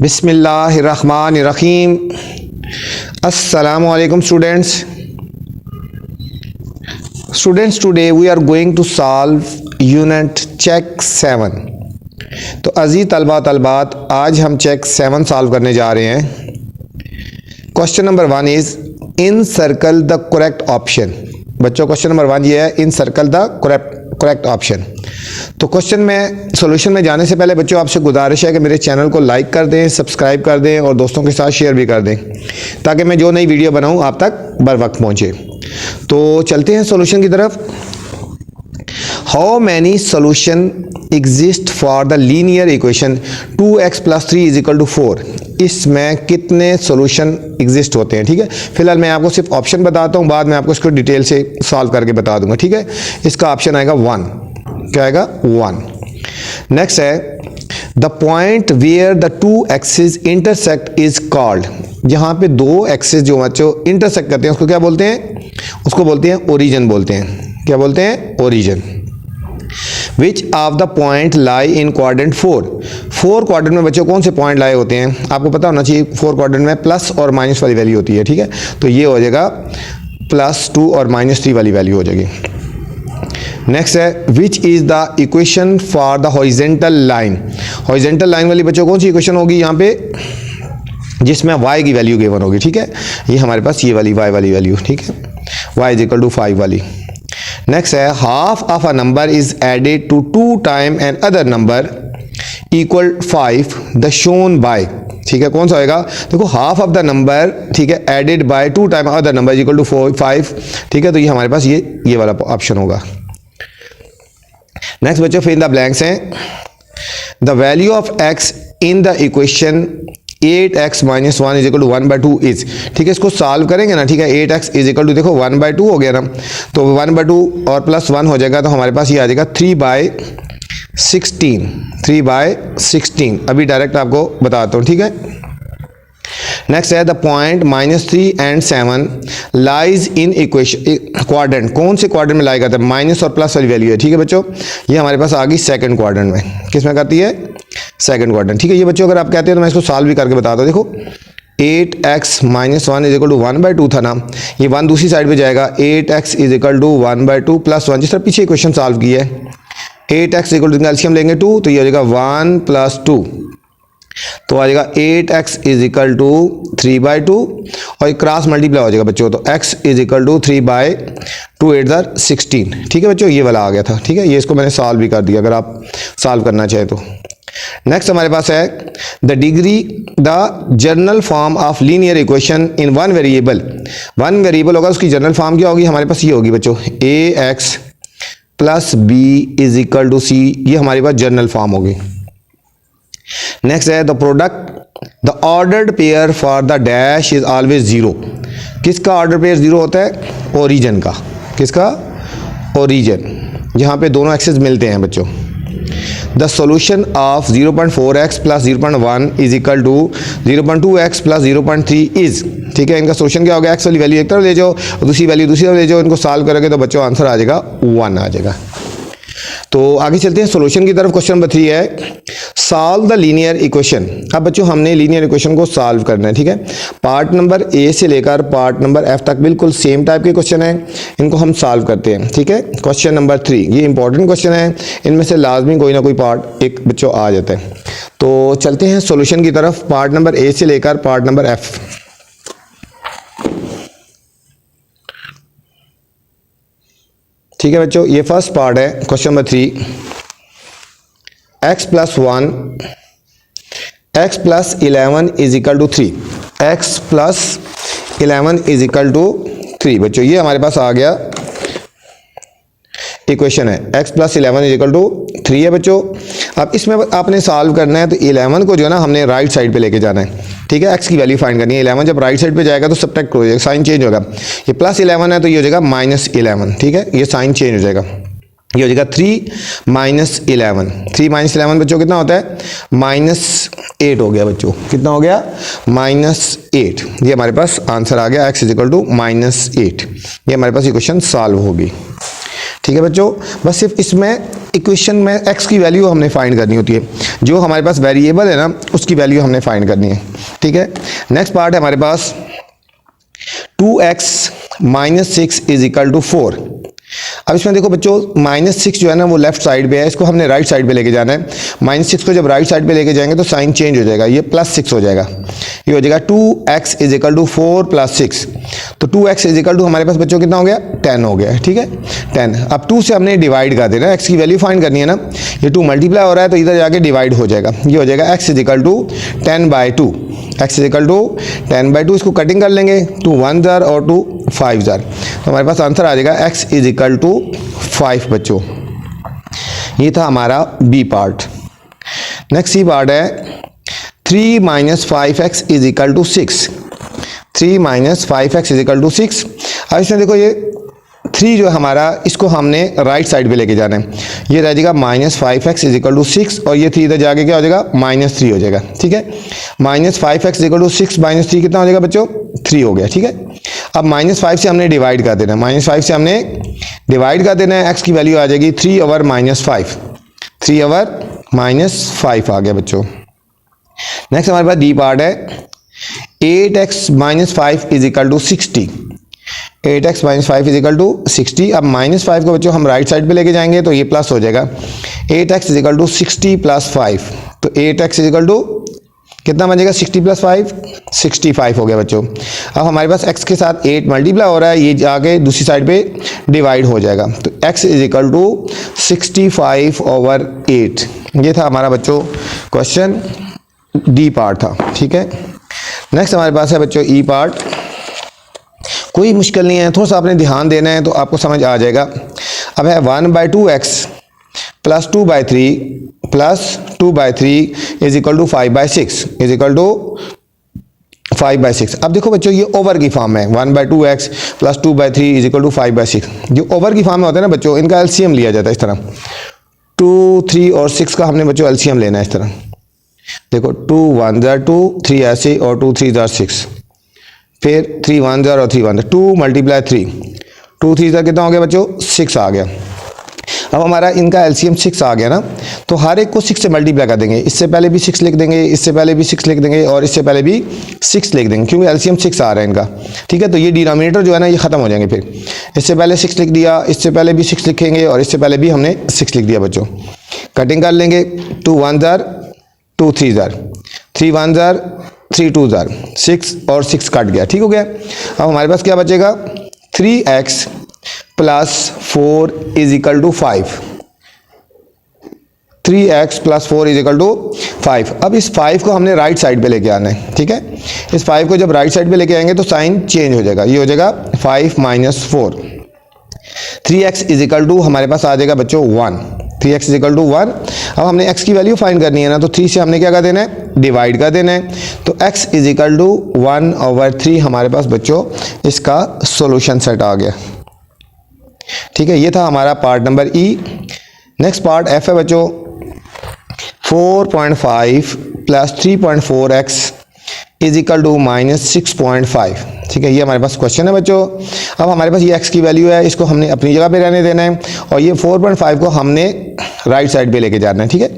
बिस्मिल्लाहिर्रहमानिर्रहीम। अस्सलामुअलैकुम students. Today we are going to solve unit check 7। तो अजीज तलबा तलबात, आज हम चेक 7 सॉल्व करने जा रहे हैं। Question number 1 is in circle the correct option. बच्चों, क्वेश्चन नंबर 1 ये है इन सर्कल द करेक्ट ऑप्शन। तो क्वेश्चन में सॉल्यूशन में जाने से पहले बच्चों आपसे गुजारिश है कि मेरे चैनल को लाइक कर दें, सब्सक्राइब कर दें और दोस्तों के साथ शेयर भी कर दें, ताकि मैं जो नई वीडियो बनाऊं आप तक बर वक्त पहुंचे। तो चलते हैं सॉल्यूशन की तरफ। How many solution exist for the linear equation 2x + 3 = 4। इसमें कितने सॉल्यूशन एग्जिस्ट होते हैं। ठीक है, फिलहाल मैं आपको सिर्फ ऑप्शन बताता हूं, बाद में आपको इसको डिटेल से सॉल्व करके बता दूंगा। ठीक है, इसका ऑप्शन आएगा 1। क्या आएगा? 1। नेक्स्ट है the point where the two axis intersect is called. जहां पे दो एक्सिस जो बच्चों इंटरसेक्ट करते हैं उसको क्या बोलते हैं? उसको बोलते हैं ओरिजिन बोलते हैं। क्या बोलते हैं? Origin. Which of the point lie in quadrant 4। 4 quadrant में बच्चों कौन से पॉइंट लाए होते हैं? आपको पता होना चाहिए 4 क्वाड्रेंट में प्लस और माइनस वाली वैल्यू होती है। ठीक है, तो ये हो जाएगा +2 और -3 वाली वैल्यू हो जाएगी। नेक्स्ट है which is the equation for the horizontal line. Horizontal line वाली बच्चों कौन सी इक्वेशन होगी यहाँ पे? जिसमें y की वैल्यू गिवन होगी। ठीक है, ये हमारे पास ये वाली y वाली वैल्यू। ठीक है, y = 5 वाली। नेक्स्ट है half of a number is added to 2 time another number equal 5 the shown by. ठीक है, कौन सा होएगा? देखो हाफ ऑफ द नंबर, ठीक है, added by 2 time other number = 5। ठीक है, तो ये हमारे पास ये वाला ऑप्शन होगा। नेक्स्ट बच्चों फिल इन द ब्लैंक्स हैं। The value of x in the equation 8x - 1 = 1/2 is. ठीक है, इसको सॉल्व करेंगे ना। ठीक है, 8x = देखो 1/2 हो गया ना, तो 1/2 और +1 हो जाएगा, तो हमारे पास ये आ जाएगा 3/16। 3/16 अभी डायरेक्ट आपको बताता हूँ। ठीक है, नेक्स्ट है the point -3 and 7 lies in equation quadrant. कौन से क्वाड्रेंट में लाई करता है? माइनस और प्लस वाली वैल्यू है। ठीक है बच्चों, ये हमारे पास आ गई सेकंड क्वाड्रेंट में। किस में करती है? Second quadrant. ठीक है, ये बच्चों अगर आप कहते हैं तो मैं इसको सॉल्व भी करके बताता हूँ। देखो 8x - 1 = 1/2 था ना, ये 1 दूसरी साइड पे जाएगा। 8x = 1/2 + 1, जिस तरह पीछे इक्वेशन सॉल्व की है। 8x = एलसीएम लेंगे 2, तो ये हो जाएगा 1 + 2, तो आ जाएगा 8x = 3/2 और ये क्रॉस मल्टीप्लाई हो जाएगा बच्चों, तो x = 3/2 8 16। ठीक है बच्चों, ये वाला आ गया था। ठीक है, ये इसको मैंने सॉल्व भी कर दिया अगर आप सॉल्व करना चाहें तो। नेक्स्ट हमारे पास है the degree the general form of linear equation in one variable. One variable होगा, उसकी जनरल फॉर्म क्या होगी? हमारे पास ये होगी बच्चों ax + b = c। ये हमारे पास जनरल फॉर्म होगी। नेक्स्ट है the product the ordered pair for the dash is always 0। किसका ऑर्डर पेयर 0 होता है? ओरिजिन का। किसका? ओरिजिन, जहां पे दोनों एक्सिस मिलते हैं बच्चों। The solution of 0.4x + 0.1 = 0.2x + 0.3 is. ठीक है, इनका सॉल्यूशन क्या होगा? x वाली वैल्यू एक तरफ ले जाओ और दूसरी वैल्यू दूसरी तरफ ले जाओ, इनको सॉल्व करोगे तो बच्चों आंसर आ जाएगा 1 आ जाएगा। तो आगे चलते हैं सॉल्यूशन की तरफ। क्वेश्चन नंबर 3 है सॉल्व द लीनियर इक्वेशन। अब बच्चों हमने लीनियर इक्वेशन को सॉल्व करना है। ठीक है, पार्ट नंबर ए से लेकर पार्ट नंबर एफ तक बिल्कुल सेम टाइप के क्वेश्चन है, इनको हम सॉल्व करते हैं। ठीक है, क्वेश्चन नंबर 3 ये इंपॉर्टेंट क्वेश्चन है, इनमें से लाजमी कोई ना कोई पार्ट एक बच्चों आ जाता है। तो चलते हैं सॉल्यूशन की तरफ, पार्ट नंबर ए से लेकर पार्ट नंबर एफ। ठीक है बच्चों, ये फर्स्ट पार्ट है question number 3। x + 1 x + 11 = 3। x + 11 = 3 बच्चों, ये हमारे पास आ गया इक्वेशन है। x + 11 = 3 है बच्चों। अब इसमें आपने सॉल्व करना है, तो 11 को जो है ना हमने राइट साइड पे लेके जाना है। ठीक है, x की वैल्यू फाइंड करनी है। 11 जब राइट साइड पे जाएगा तो सब्ट्रैक्ट हो जाएगा, साइन चेंज होगा। ये +11 है तो ये हो जाएगा -11। ठीक है, ये साइन चेंज हो जाएगा, ये हो जाएगा 3 - 11। 3 - 11 बच्चों कितना होता है? -8 हो गया बच्चों। कितना हो गया? -8। ये हमारे पास आंसर आ गया, x = -8। ये हमारे पास इक्वेशन सॉल्व होगी। ठीक है बच्चों, बस सिर्फ इसमें इक्वेशन में x की वैल्यू हमने फाइंड करनी होती है, जो हमारे पास वेरिएबल है ना उसकी वैल्यू हमने फाइंड करनी है। ठीक है, नेक्स्ट पार्ट है हमारे पास 2x minus 6 is equal to 4। अब इसमें देखो बच्चों -6 जो है ना वो लेफ्ट साइड पे है, इसको हमने राइट साइड पे लेके जाना है। -6 को जब राइट साइड पे लेके जाएंगे तो साइन चेंज हो जाएगा, ये +6 हो जाएगा, ये हो जाएगा 2x इज इक्वल टू 4 + 6। तो 2x इज इक्वल टू हमारे पास बच्चों कितना हो गया, 10 हो गया। ठीक है, 10। अब 2 से हमने डिवाइड कर देना, x की वैल्यू फाइंड करनी है ना, ये 2 मल्टीप्लाई हो रहा है तो इधर जाके डिवाइड हो जाएगा, ये हो जाएगा x is equal to 10/2। x is equal to 10/2, इसको कटिंग कर लेंगे, 2 1 जार और 2 5 जार, तो हमारे पास आंसर आ जाएगा x इज इक्वल टू 5 बच्चों। ये था हमारा B part. Next C part है 3 - 5x is equal to 6। 3 - 5x is equal to 6। अब इसमें देखो ये 3 जो है हमारा, इसको हमने राइट साइड पे लेके जाना है, ये रह जाएगा -5x इज इक्वल टू 6 और ये 3 इधर जाके क्या हो जाएगा, -3 हो जाएगा। ठीक है, -5x इज इक्वल टू 6 - 3 कितना हो जाएगा बच्चों, 3 हो गया। ठीक है, अब -5 से हमने डिवाइड कर देना है, -5 से हमने डिवाइड कर देना है, x की वैल्यू आ जाएगी 3/-5, 3/-5 आ गया बच्चों। नेक्स्ट हमारे पास डी पार्ट है 8x - 5 is equal to 60। 8x - 5 is equal to 60। अब -5 को बच्चों हम राइट साइड पे लेके जाएंगे तो ये प्लस हो जाएगा, 8x इज इक्वल टू 60 + 5, तो 8x इज इक्वल टू कितना बन जाएगा, 60 + 5 65 हो गया बच्चों। अब हमारे पास x के साथ 8 मल्टीप्लाई हो रहा है, ये जाके दूसरी साइड पे डिवाइड हो जाएगा, तो x इज इक्वल टू 65/8। ये था हमारा बच्चों क्वेश्चन, डी पार्ट था। ठीक है, नेक्स्ट हमारे पास है बच्चों ई पार्ट। कोई मुश्किल नहीं है, थोड़ा सा आपने ध्यान देना है तो आपको समझ आ जाएगा। अब है 1/2x + 2/3 + 2/3 is equal to 5/6 is equal to 5/6। अब देखो बच्चों ये ओवर की फॉर्म है, 1/2x + 2/3 इज इक्वल टू 5/6। जो ओवर की फॉर्म में होता है ना बच्चों, इनका एलसीएम लिया जाता है इस तरह, 2 3 और 6 का हमने बच्चों एलसीएम लेना है इस तरह। देखो 2 1 जार 2, 3 ऐसे और 2 3 जार 6, फिर 3 1 जार और 3 1 2 × 3, 2 3 जार कितना हो गया बच्चों, 6 आ गया। अब हमारा इनका एलसीएम 6 आ गया ना, तो हर एक को 6 से मल्टीप्लाई कर देंगे, इससे पहले भी 6 लिख देंगे, इससे पहले भी 6 लिख देंगे और इससे पहले भी 6 लिख देंगे, क्योंकि एलसीएम 6 आ रहा है इनका। ठीक है, तो ये डिनोमिनेटर जो है ना ये ख़त्म हो जाएंगे, फिर इससे पहले 6 लिख दिया, इससे पहले भी 6 लिखेंगे और इससे पहले भी हमने 6 लिख दिया बच्चों। कटिंग कर लेंगे, 2 1 जार 2 3 जार, 3 1 जार 3 2 जार, 6 और 6 कट गया। ठीक हो गया। अब हमारे पास क्या बचेगा, 3x + 4 is equal to 5। 3x + 4 is equal to 5। अब इस 5 को हमने राइट साइड पे लेके आना है। ठीक है, इस 5 को जब राइट साइड पे लेके आएंगे तो साइन चेंज हो जाएगा, ये हो जाएगा 5 - 4। 3x इज इक्वल टू हमारे पास आ जाएगा बच्चों 1। 3x is equal to 1। अब हमने x की वैल्यू फाइंड करनी है ना, तो 3 से हमने क्या कर देना है, डिवाइड कर देना है, तो x इज इक्वल टू 1/3 हमारे पास बच्चों इसका सॉल्यूशन सेट आ गया। ठीक है, ये था हमारा पार्ट नंबर ई। नेक्स्ट पार्ट एफ है बच्चों, 4.5 + 3.4x इज इक्वल टू -6.5। ठीक है, ये हमारे पास क्वेश्चन है बच्चों। अब हमारे पास ये x की वैल्यू है, इसको हमने अपनी जगह पे रहने देना है और ये 4.5 को हमने राइट साइड पे लेके जाना है। ठीक है,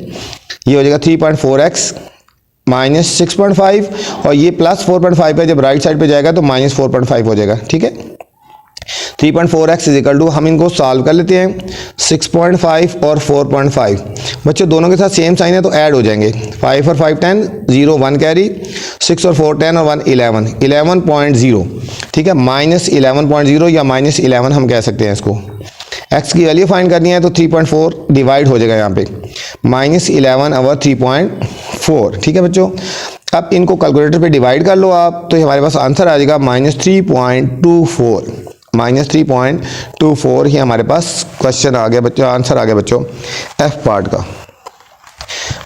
ये हो जाएगा 3.4x -6.5 और ये +4.5 है, जब राइट साइड पे जाएगा तो -4.5 हो जाएगा। ठीक है, 3.4x इज इक्वल टू, हम इनको सॉल्व कर लेते हैं, 6.5 और 4.5 बच्चों दोनों के साथ सेम साइन है तो ऐड हो जाएंगे, 5 और 5 10, 0 1 कैरी, 6 और 4 10 और 1 11, 11.0। ठीक है, -11.0 या -11 हम कह सकते हैं इसको। x की वैल्यू फाइंड करनी है तो 3.4 डिवाइड हो जाएगा यहाँ पे, -11/3.4। ठीक है बच्चों, अब इनको कैलकुलेटर पे डिवाइड कर लो आप, तो हमारे पास आंसर आ जाएगा -3.24। -3.24 ही हमारे पास क्वेश्चन आ गया बच्चों, आंसर आ गया बच्चों एफ पार्ट का।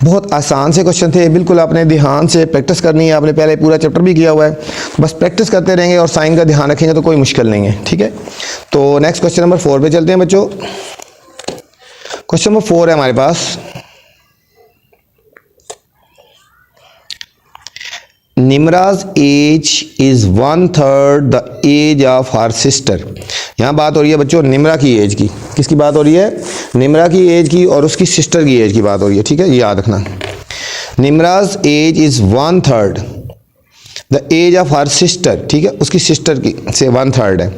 बहुत आसान से क्वेश्चन थे, बिल्कुल आपने ध्यान से प्रैक्टिस करनी है, आपने पहले पूरा चैप्टर भी किया हुआ है, बस प्रैक्टिस करते रहेंगे और साइन का ध्यान रखेंगे तो कोई मुश्किल नहीं है। ठीक है, तो नेक्स्ट क्वेश्चन नंबर 4 पे चलते हैं बच्चों। क्वेश्चन नंबर 4 है हमारे पास, Nimraj age is 1/3 the age of her sister. यहाँ बात हो रही है बच्चों निमरा की एज की। किसकी बात हो रही है? निमरा की एज की और उसकी सिस्टर की एज की बात हो रही है, ठीक है, ये याद रखना। Nimraj age is 1/3 the age of her sister, ठीक है, उसकी सिस्टर की से 1/3 है।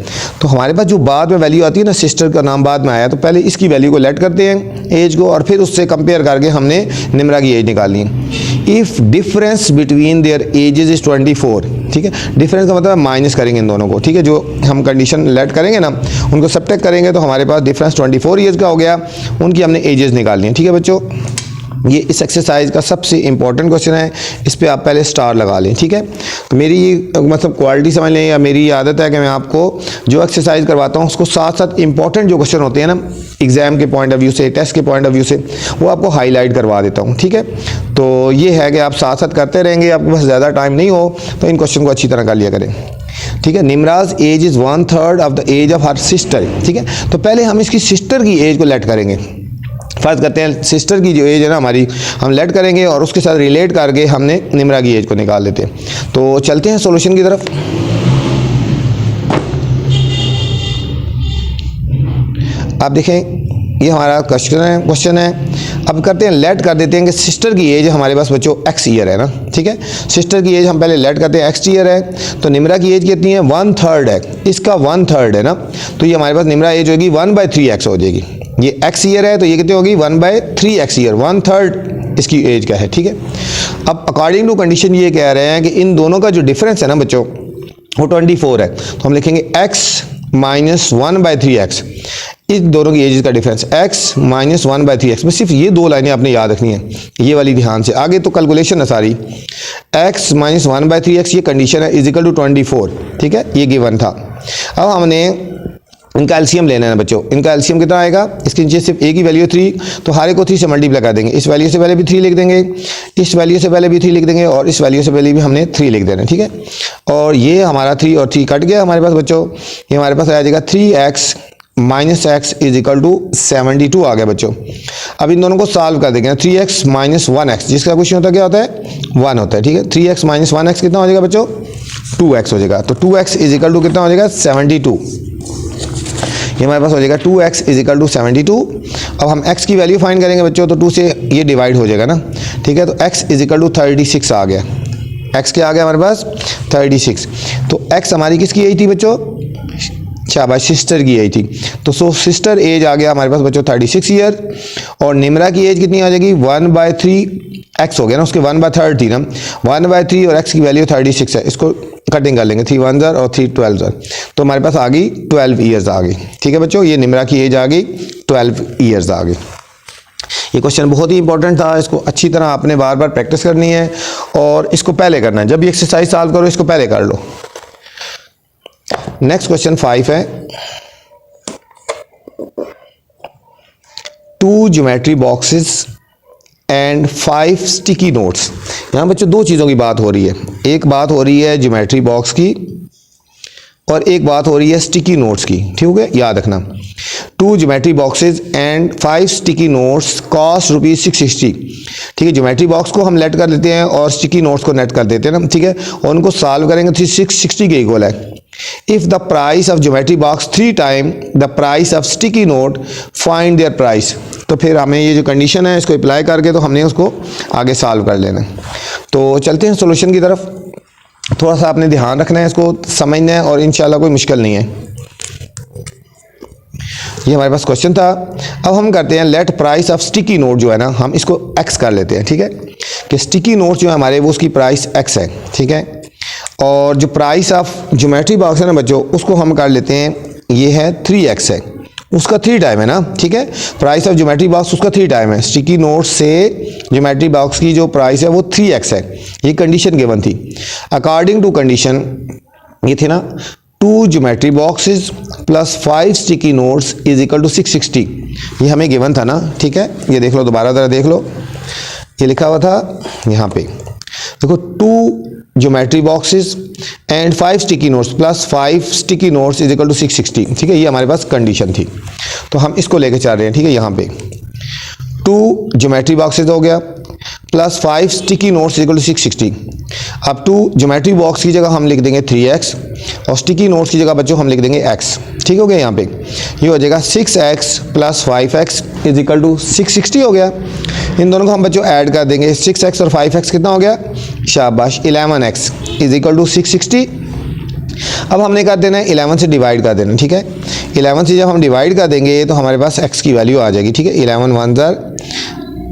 तो हमारे पास जो बाद में वैल्यू आती है ना, सिस्टर का नाम बाद में आया, तो पहले इसकी वैल्यू को लेट करते हैं एज को, और फिर उससे कंपेयर करके हमने निमरा की एज निकालनी है। If difference between their edges is 24, ठीक है, डिफरेंस का मतलब माइनस करेंगे इन दोनों को, ठीक है, जो हम कंडीशन लेट करेंगे ना उनको सबट्रैक्ट करेंगे तो हमारे पास डिफरेंस 24 ईयर्स का हो गया। उनकी हमने एजेस निकालनी है, ठीक है बच्चों। ये इस एक्सरसाइज का सबसे इंपॉर्टेंट क्वेश्चन है, इस पे आप पहले स्टार लगा लें, ठीक है। तो मेरी मतलब क्वालिटी समझ लें, या मेरी आदत है कि मैं आपको जो एक्सरसाइज करवाता हूँ उसको साथ साथ इंपॉर्टेंट जो क्वेश्चन होते हैं ना एग्जाम के पॉइंट ऑफ व्यू से, टेस्ट के पॉइंट ऑफ व्यू से, वो आपको हाईलाइट करवा देता हूँ, ठीक है। तो ये है कि आप साथ साथ करते रहेंगे, आपके पास ज़्यादा टाइम नहीं हो तो इन क्वेश्चन को अच्छी तरह कर लिया करें, ठीक है। Nimraj age is 1/3 of the age of her sister, ठीक है। तो पहले हम इसकी सिस्टर की एज को लेट करेंगे। फर्ज करते हैं सिस्टर की जो एज है ना हमारी, हम लेट करेंगे और उसके साथ रिलेट करके हमने निमरा की एज को निकाल लेते हैं। तो चलते हैं सॉल्यूशन की तरफ। आप देखें ये हमारा क्वेश्चन है। अब करते हैं लेट कर देते हैं कि सिस्टर की एज हमारे पास बच्चों x ईयर है ना, ठीक है। सिस्टर की एज हम पहले लेट करते हैं x ईयर है, तो निमरा की एज कितनी है? 1/3 है, इसका 1/3 है ना, तो ये हमारे पास निमरा एज होगी 1/3x हो जाएगी। ये x ईयर है तो ये कितनी होगी? 1/3x ईयर, 1/3 इसकी एज का है, ठीक है। अब अकॉर्डिंग टू कंडीशन ये कह रहे हैं कि इन दोनों का जो डिफरेंस है ना बच्चों वो 24 है, तो हम लिखेंगे x माइनस 1/3x, इस दोनों की एज का डिफरेंस x माइनस 1/3x। बस सिर्फ ये दो लाइनें आपने याद रखनी है, ये वाली ध्यान से, आगे तो कैलकुलेशन है सारी। x माइनस 1/3x ये कंडीशन है इज इक्वल टू 24, ठीक है, ये गिवन था। अब हमने इनका एलसीएम लेना है ना बच्चों, इनका एलसीएम कितना आएगा? इसके नीचे सिर्फ एक ही वैल्यू 3, तो हर एक को 3 से मल्टीप्लाई कर देंगे। इस वैल्यू से पहले भी 3 लिख देंगे, इस वैल्यू से पहले भी 3 लिख देंगे, और इस वैल्यू से पहले भी हमने 3 लिख देना, ठीक है। और ये हमारा 3 और 3 कट गया हमारे पास बच्चों, ये हमारे पास आ जाएगा 3x minus x is equal to 72 आ गया बच्चों। अब इन दोनों को सॉल्व कर देंगे, 3x माइनस 1x, जिसका क्वेश्चन होता है क्या होता है? 1 होता है, ठीक है। 3x माइनस 1x कितना हो जाएगा बच्चों? 2x हो जाएगा। तो 2x इज इक्वल टू कितना हो जाएगा? 72। ये हमारे पास हो जाएगा 2x इज इक्वल टू 72। अब हम x की वैल्यू फाइंड करेंगे बच्चों, तो 2 से ये डिवाइड हो जाएगा ना, ठीक है। तो x इज इक्वल टू 36 आ गया। x क्या आ गया हमारे पास? 36। तो x हमारी किसकी एज थी बच्चों? शाबाश, सिस्टर की एज थी। तो सिस्टर एज आ गया हमारे पास बच्चों 36 ईयर, और निमरा की एज कितनी आ जाएगी? 1/3x हो गया ना, उसके 1/3 थी ना, 1/3 और x की वैल्यू 36 है। इसको कटिंग कर लेंगे, 3 1 और 3 12, तो हमारे पास आ गई 12 ईयर्स आ गई, ठीक है बच्चों। ये निमरा की एज आ गई 12 ईयर्स आ गई। ये क्वेश्चन बहुत ही इंपॉर्टेंट था, इसको अच्छी तरह आपने बार बार प्रैक्टिस करनी है और इसको पहले करना है। जब भी एक्सरसाइज सॉल्व करो इसको पहले कर लो। नेक्स्ट क्वेश्चन 5 है, 2 geometry boxes and 5 sticky notes. यहाँ बच्चों दो चीज़ों की बात हो रही है, एक बात हो रही है ज्योमेट्री बॉक्स की और एक बात हो रही है स्टिकी नोट्स की, ठीक है, याद रखना। 2 geometry boxes and 5 sticky notes cost ₹660, ठीक है। ज्योमेट्री बॉक्स को हम लेट कर लेते हैं और स्टिकी नोट्स को नेट कर देते हैं ना, ठीक है, और उनको सॉल्व करेंगे 660 के इक्वल है। If the price of geometry box 3 time the price of sticky note, find there price. तो फिर हमें ये जो कंडीशन है इसको अप्लाई करके तो हमने उसको आगे सॉल्व कर लेना है। तो चलते हैं सॉल्यूशन की तरफ। थोड़ा सा आपने ध्यान रखना है, इसको समझना है, और इंशाल्लाह कोई मुश्किल नहीं है। ये हमारे पास क्वेश्चन था। अब हम करते हैं late price of sticky note जो है ना, हम इसको x कर लेते हैं, ठीक है, कि स्टिकी नोट जो है हमारे वो उसकी प्राइस x है, ठीक है। और जो प्राइस ऑफ ज्योमेट्री बॉक्स है ना बच्चों, उसको हम कर लेते हैं, ये है 3x है, उसका 3 टाइम है ना, ठीक है। प्राइस ऑफ ज्योमेट्री बॉक्स उसका 3 टाइम है। स्टिकी नोट से ज्योमेट्री बॉक्स की जो प्राइस है वो 3x है। ये कंडीशन गिवन थी। अकॉर्डिंग टू कंडीशन ये थी ना, 2 geometry boxes plus 5 sticky notes is equal to 660, ये हमें गिवन था ना, ठीक है। ये देख लो, दोबारा ज़रा देख लो, ये लिखा हुआ था यहाँ पे, देखो 2 geometry boxes and 5 sticky notes plus 5 sticky notes is equal to 660, ठीक है। ये हमारे पास कंडीशन थी, तो हम इसको लेके चल रहे हैं, ठीक है। यहाँ पे 2 ज्योमेट्री बॉक्सेस हो गया plus 5 sticky notes is equal to 660, अब टू ज्योमेट्री बॉक्स की जगह हम लिख देंगे 3x और स्टिकी नोट्स की जगह बच्चों हम लिख देंगे x। ठीक हो गया, यहाँ पे ये हो जाएगा 6x plus 5x is equal to 660 हो गया। इन दोनों को हम बच्चों ऐड कर देंगे, 6x और 5x कितना हो गया, शाबाश 11x इज इक्वल टू 660। अब हमने कर देना है 11 से डिवाइड कर देना, ठीक है। 11 से जब हम डिवाइड कर देंगे तो हमारे पास x की वैल्यू आ जाएगी, ठीक है। 11 1 ज़र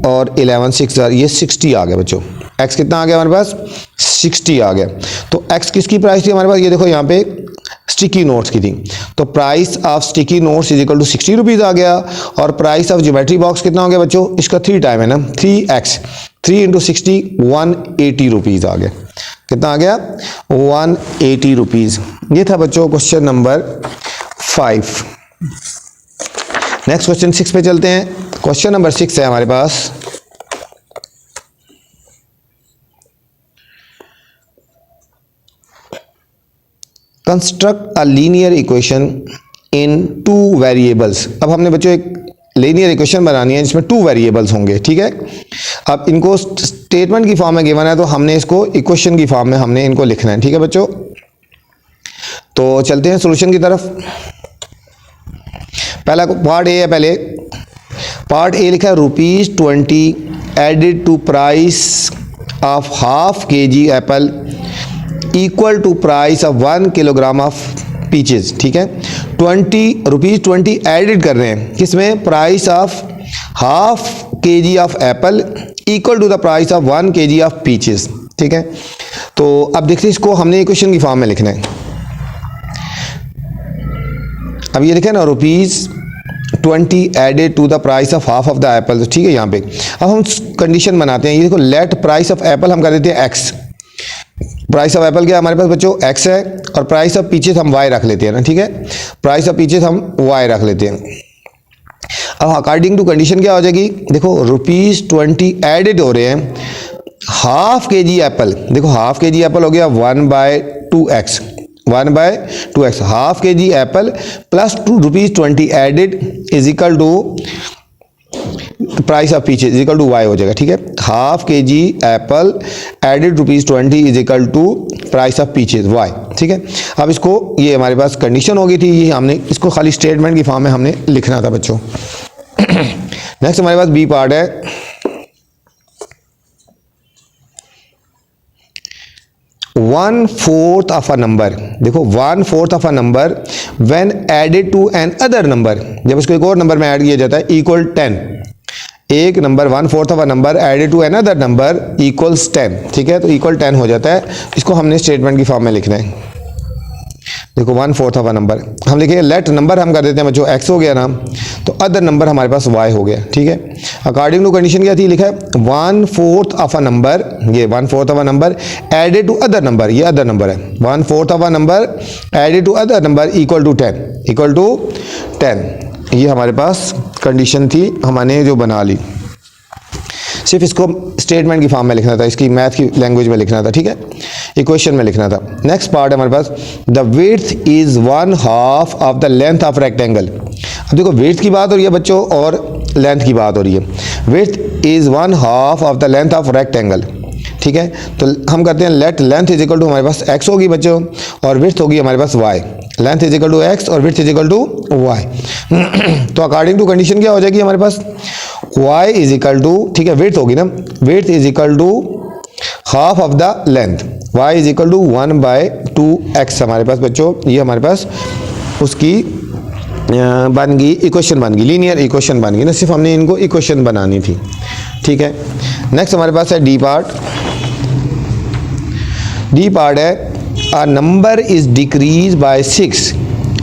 और 11 6 ज़र, ये 60 आ गया बच्चों। x कितना आ गया हमारे पास, 60 आ गया। तो x किसकी प्राइस थी हमारे पास, ये देखो यहाँ पे स्टिकी नोट्स की थी, तो price of sticky notes is equal to 60 rupees आ गया। और प्राइस ऑफ ज्योमेट्री बॉक्स कितना हो गया बच्चों, इसका 3 टाइम है ना, 3x, 3 इंटू 60 180 रुपीज़ आ गया। कितना आ गया, 180 रुपीज़। ये था बच्चों क्वेश्चन नंबर 5। नेक्स्ट क्वेश्चन 6 पे चलते हैं। क्वेश्चन नंबर 6 है हमारे पास, construct a linear equation in 2 variables. अब हमने बच्चों एक लीनियर इक्वेशन बनानी है जिसमें 2 वेरिएबल्स होंगे, ठीक है। अब इनको स्टेटमेंट की फॉर्म में गिवन है तो हमने इसको इक्वेशन की फॉर्म में हमने इनको लिखना है, ठीक है बच्चों। तो चलते हैं सॉल्यूशन की तरफ। पहला पार्ट ए है, पहले पार्ट ए लिखा है ₹20 added to price of ½ kg apple equal to price of 1 kilogram of peaches, ठीक है। ₹20 एडिड कर रहे हैं किसमें, प्राइस ऑफ ½ kg ऑफ apple equal to the price of 1 kg of peaches, ठीक है। तो अब देखिए इसको हमने इक्वेशन की फॉर्म में लिखना है। अब ये लिखे ना ₹20 added to the price of half of the apple, ठीक है। यहाँ पे अब हम कंडीशन बनाते हैं, ये देखो लेट प्राइस ऑफ एप्पल हम कर देते हैं x। प्राइस ऑफ एप्पल क्या हमारे पास बच्चों, x है, और प्राइस ऑफ पीचेस हम y रख लेते हैं ना, ठीक है। प्राइस ऑफ पीचेस हम y रख लेते हैं। अब अकॉर्डिंग टू कंडीशन क्या हो जाएगी, देखो ₹20 एडेड हो रहे हैं ½ kg एप्पल। देखो ½ kg एप्पल हो गया 1/2x, 1/2x, ½ kg apple plus ₹20 added is equal to price of peaches is equal to y हो जाएगा, ठीक है। ½ kg apple added ₹20 is equal to price of peaches y, ठीक है। अब इसको, ये हमारे पास कंडीशन हो गई थी, ये हमने इसको खाली स्टेटमेंट की फॉर्म में हमने लिखना था बच्चों। नेक्स्ट हमारे पास बी पार्ट है, 1/4 ऑफ अ नंबर। देखो 1/4 of a number when added to another number, जब इसको एक और नंबर में ऐड किया जाता है, इक्वल 10। एक number 1/4 of a number added to another number equals 10, ठीक है। तो इक्वल 10 हो जाता है, इसको हमने स्टेटमेंट की फॉर्म में लिखना है। देखो 1/4 ऑफ अ नंबर हम लिखेंगे, लेट नंबर हम कर देते हैं बच्चों x हो गया ना, तो अदर नंबर हमारे पास y हो गया, ठीक है। अकॉर्डिंग टू कंडीशन क्या थी, लिखा है 1/4 ऑफ अ नंबर, ये 1/4 of a number added to other number, ये अदर नंबर है, 1/4 of a number added to other number equal to 10, equal to 10। ये हमारे पास कंडीशन थी, हमने जो बना ली। सिर्फ इसको स्टेटमेंट की फॉर्म में लिखना था, इसकी मैथ की लैंग्वेज में लिखना था, ठीक है, इक्वेशन में लिखना था। नेक्स्ट पार्ट है हमारे पास, the width is 1/2 of the length of rectangle. अब देखो विड्थ की बात हो रही है बच्चों और लेंथ की बात हो रही है। Width is 1/2 of the length of rectangle, ठीक है। तो हम करते हैं let length is equal to हमारे पास x होगी बच्चों और विड्थ होगी हमारे पास y। Length is equal to x और width is equal to y। तो अकॉर्डिंग टू कंडीशन क्या हो जाएगी हमारे पास, y इज इक्वल टू, ठीक है, विड्थ होगी ना, width is equal to half of the length, y is equal to 1/2x हमारे पास बच्चों। ये हमारे पास उसकी बन गई, इक्वेशन बन गई, लीनियर इक्वेशन बन गई ना, सिर्फ हमने इनको इक्वेशन बनानी थी, ठीक है। नेक्स्ट हमारे पास है डी पार्ट। डी पार्ट है, अ number is decrease by 6,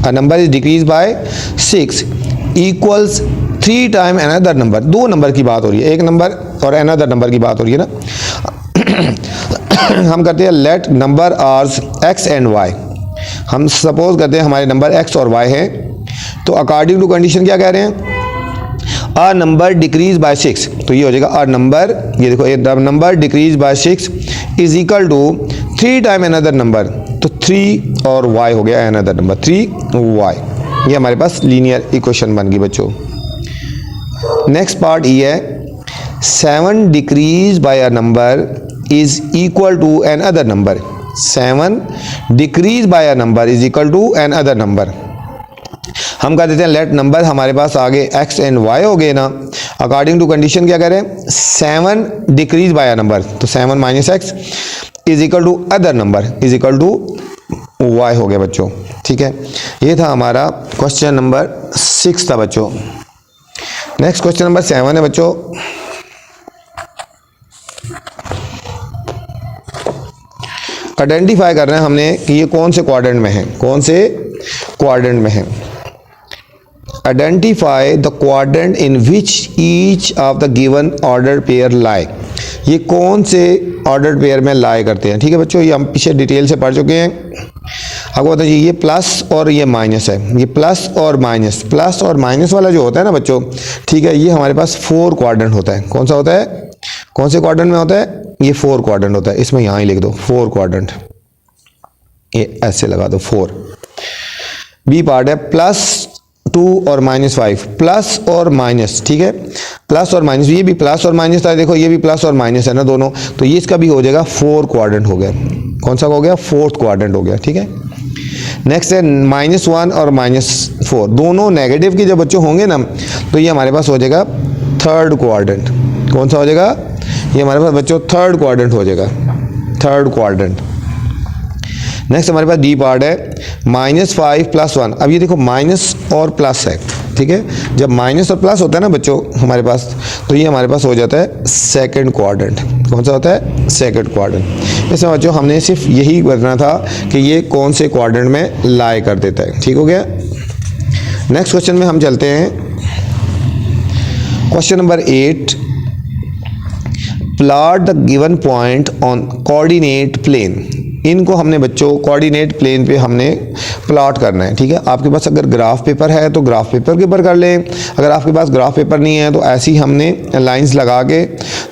a number is decrease by 6 equals 3 time another number. 2 number की बात हो रही है, एक नंबर और अनदर नंबर की बात हो रही है ना। हम करते हैं let number are x and y। हम सपोज करते हैं हमारे नंबर x और y है, तो अकॉर्डिंग टू कंडीशन क्या कह रहे हैं, अ नंबर डिक्रीज बाय 6, तो ये हो जाएगा अ नंबर, ये देखो ये number decrease by 6 is equal to 3 time another number, तो 3 और y हो गया अनदर नंबर 3y। ये हमारे पास लीनियर इक्वेशन बन गई बच्चों। नेक्स्ट पार्ट ये है, 7 decrease by a number is equal to another number, 7 decrease by a number is equal to another number. हम कह देते हैं लेट नंबर हमारे पास आगे x एंड y हो गए ना, अकॉर्डिंग टू कंडीशन क्या करें, 7 डिक्रीज बाय अ नंबर, तो 7 minus X is equal to other number is equal to y हो गया बच्चों। ठीक है, ये था हमारा क्वेश्चन नंबर 6 था बच्चों। नेक्स्ट क्वेश्चन नंबर 7 है बच्चों। आइडेंटिफाई कर रहे हैं हमने कि ये कौन से क्वाड्रेंट में है, कौन से क्वाड्रेंट में है। Identify the quadrant in which each of the given order pair lie, ये कौन से ऑर्डर पेयर में लाई करते हैं। ठीक है बच्चों, ये हम पीछे डिटेल से पढ़ चुके हैं। आपको बता दीजिए ये प्लस और ये माइनस है, ये प्लस और माइनस वाला जो होता है ना बच्चों, ठीक है, ये हमारे पास 4 क्वाड्रेंट होता है। कौन सा होता है, कौन से क्वाड्रेंट में होता है, ये 4 क्वाड्रेंट होता है। इसमें यहाँ ही लिख दो 4 क्वाड्रेंट, ये ऐसे लगा दो 4। बी पार्ट है +2 और -5, प्लस और माइनस, ठीक है, प्लस और माइनस, ये भी प्लस और माइनस था, देखो ये भी प्लस और माइनस है ना दोनों, तो ये इसका भी हो जाएगा 4 क्वाड्रेंट हो गया। कौन सा हो गया, 4th क्वाड्रेंट हो गया। ठीक है, नेक्स्ट है -1 और -4, दोनों नेगेटिव के जब बच्चों होंगे ना, तो ये हमारे पास हो जाएगा 3rd क्वाड्रेंट। कौन सा हो जाएगा, ये हमारे पास बच्चों 3rd क्वाड्रेंट हो जाएगा, 3rd क्वाड्रेंट। नेक्स्ट हमारे पास डी पार्ट है -5 + 1। अब ये देखो माइनस और प्लस है, ठीक है, जब माइनस और प्लस होता है ना बच्चों हमारे पास, तो ये हमारे पास हो जाता है 2nd क्वाड्रेंट। कौन सा होता है, 2nd क्वाड्रेंट। इसमें बच्चों हमने सिर्फ यही करना था कि ये कौन से क्वाड्रेंट में लाई कर देता है। ठीक हो गया। नेक्स्ट क्वेश्चन में हम चलते हैं, question number 8। Plot the given point on coordinate plane. इनको हमने बच्चों कोऑर्डिनेट प्लेन पे हमने प्लॉट करना है। ठीक है, आपके पास अगर ग्राफ पेपर है तो ग्राफ पेपर के ऊपर कर लें, अगर आपके पास ग्राफ पेपर नहीं है तो ऐसे ही हमने लाइंस लगा के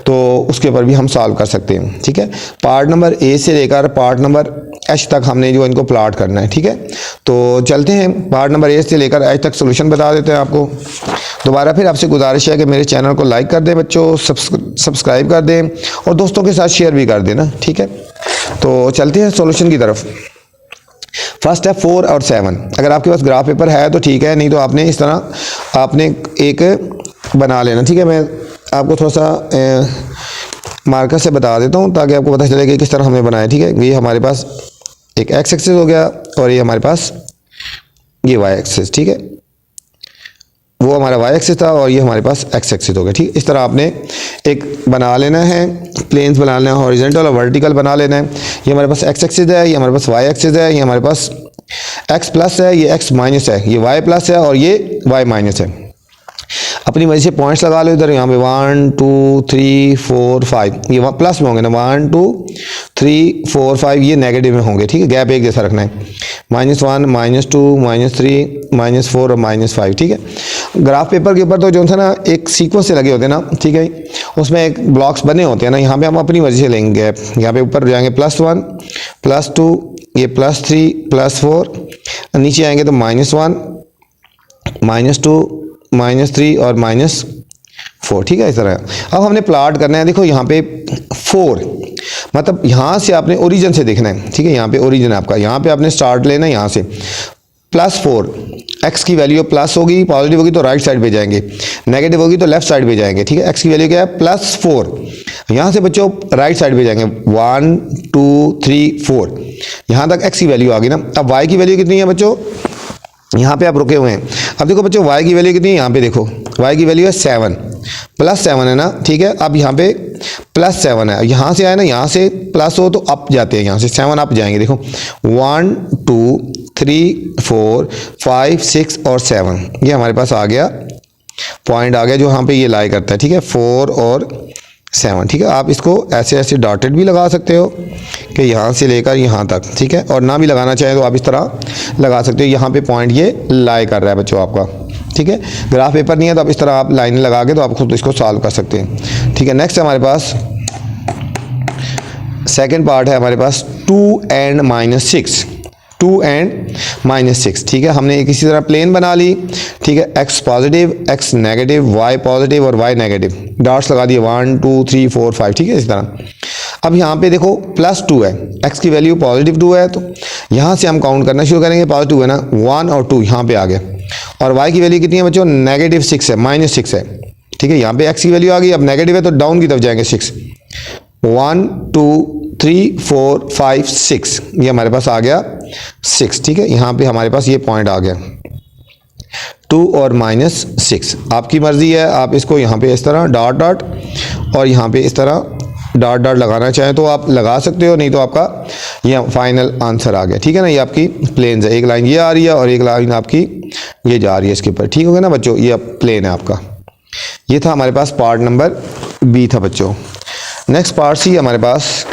तो उसके ऊपर भी हम सॉल्व कर सकते हैं। ठीक है, पार्ट नंबर ए से लेकर पार्ट नंबर एच तक हमने जो इनको प्लॉट करना है। ठीक है, तो चलते हैं, पार्ट नंबर ए से लेकर एच तक सोल्यूशन बता देते हैं आपको। दोबारा फिर आपसे गुजारिश है कि मेरे चैनल को लाइक कर दें बच्चों, सब्सक्राइब कर दें और दोस्तों के साथ शेयर भी कर देना। ठीक है, तो चलते हैं सॉल्यूशन की तरफ। फर्स्ट है 4 और 7। अगर आपके पास ग्राफ पेपर है तो ठीक है, नहीं तो आपने इस तरह आपने एक बना लेना। ठीक है, मैं आपको थोड़ा सा मार्कर से बता देता हूँ ताकि आपको पता चले कि किस तरह हमने बनाया। ठीक है, ये हमारे पास एक एक्स एक्सिस हो गया और ये हमारे पास ये वाई एक्सिस। ठीक है, वो हमारा वाई एक्सिस था और ये हमारे पास एक्स एक्सिस हो गया। ठीक, इस तरह आपने एक बना लेना है, प्लेन्स बना लेना है, हॉरिजॉन्टल और वर्टिकल बना लेना है। ये हमारे पास एक्स एक्सिस है, ये हमारे पास वाई एक्सिस है, ये हमारे पास एक्स प्लस है, ये एक्स माइनस है, ये वाई प्लस है और ये वाई माइनस है। अपनी मर्जी से पॉइंट्स लगा लो इधर, यहाँ पे 1 2 3 4 5, ये प्लस में होंगे ना, 1 2 3 4 5, ये नेगेटिव में होंगे। ठीक है, गैप एक जैसा रखना है, -1 -2 -3 -4 और -5। ठीक है, ग्राफ पेपर के ऊपर तो जो था ना एक सीक्वेंस से लगे होते हैं ना, ठीक है, उसमें एक ब्लॉक्स बने होते हैं ना, यहाँ पे हम अपनी मर्जी से लेंगे गैप। यहाँ पे ऊपर जाएंगे +1 +2, ये +3 +4, नीचे आएंगे तो -1 -2 -3 और -4। ठीक है, इस तरह। अब हमने प्लॉट करना है, देखो यहाँ पे 4 मतलब यहाँ से आपने ओरिजिन से देखना है। ठीक है, यहाँ पे ओरिजिन आपका, यहाँ पे आपने स्टार्ट लेना है यहाँ से, +4, एक्स की वैल्यू प्लस होगी, पॉजिटिव होगी तो राइट साइड पे जाएंगे, नेगेटिव होगी तो लेफ्ट साइड पे जाएंगे। ठीक है, एक्स की वैल्यू क्या है, +4, यहाँ से बच्चों राइट साइड पे जाएंगे, 1 2 3 4, यहाँ तक एक्स की वैल्यू आ गई ना। अब वाई की वैल्यू कितनी है बच्चों, यहाँ पे आप रुके हुए हैं। अब देखो बच्चों वाई की वैल्यू कितनी है, यहाँ पे देखो वाई की वैल्यू है 7, +7 है ना। ठीक है, अब यहाँ पे +7 है, यहाँ से आए ना, यहाँ से प्लस हो तो अप जाते हैं, यहाँ से 7 अप जाएंगे। देखो 1 2 3 4 5 6 और 7, ये हमारे पास आ गया, पॉइंट आ गया जो यहाँ पे ये लाई करता है। ठीक है, 4 और 7। ठीक है, आप इसको ऐसे ऐसे डॉटेड भी लगा सकते हो कि यहाँ से लेकर यहाँ तक। ठीक है, और ना भी लगाना चाहें तो आप इस तरह लगा सकते हो, यहाँ पे पॉइंट ये लाई कर रहा है बच्चों आपका। ठीक है, ग्राफ पेपर नहीं है तो आप इस तरह आप लाइन लगा के तो आप खुद इसको सॉल्व कर सकते हैं। ठीक है, नेक्स्ट हमारे पास सेकेंड पार्ट है हमारे पास 2 and -6, 2 and -6। ठीक है, हमने एक इसी तरह प्लेन बना ली। ठीक है, X positive, X negative, Y positive और वाई नेगेटिव, डॉट्स लगा दिए 1 2 3 4 5। ठीक है, इस तरह। अब यहाँ पे देखो +2 है, x की वैल्यू पॉजिटिव 2 है, तो यहाँ से हम काउंट करना शुरू करेंगे। पॉजिटिव है ना, 1 और 2 यहाँ पे आ गए, और y की वैल्यू कितनी है बच्चों, -6 है, -6 है, ठीक है। यहाँ पे x की वैल्यू आ गई, अब नेगेटिव है तो डाउन की तरफ जाएंगे 6, 1 2 3 4 5 6, ये हमारे पास आ गया 6, ठीक है। यहाँ पे हमारे पास ये पॉइंट आ गया 2 और -6, आपकी मर्जी है, आप इसको यहाँ पे इस तरह डॉट डॉट और यहाँ पे इस तरह डॉट डॉट लगाना चाहें तो आप लगा सकते हो, नहीं तो आपका ये फाइनल आंसर आ गया, ठीक है ना। ये आपकी प्लेन है, एक लाइन ये आ रही है और एक लाइन आपकी ये जा रही है इसके ऊपर, ठीक हो गया ना बच्चों, ये प्लेन है आपका। ये था हमारे पास पार्ट नंबर बी था बच्चों। नेक्स्ट पार्ट सी हमारे पास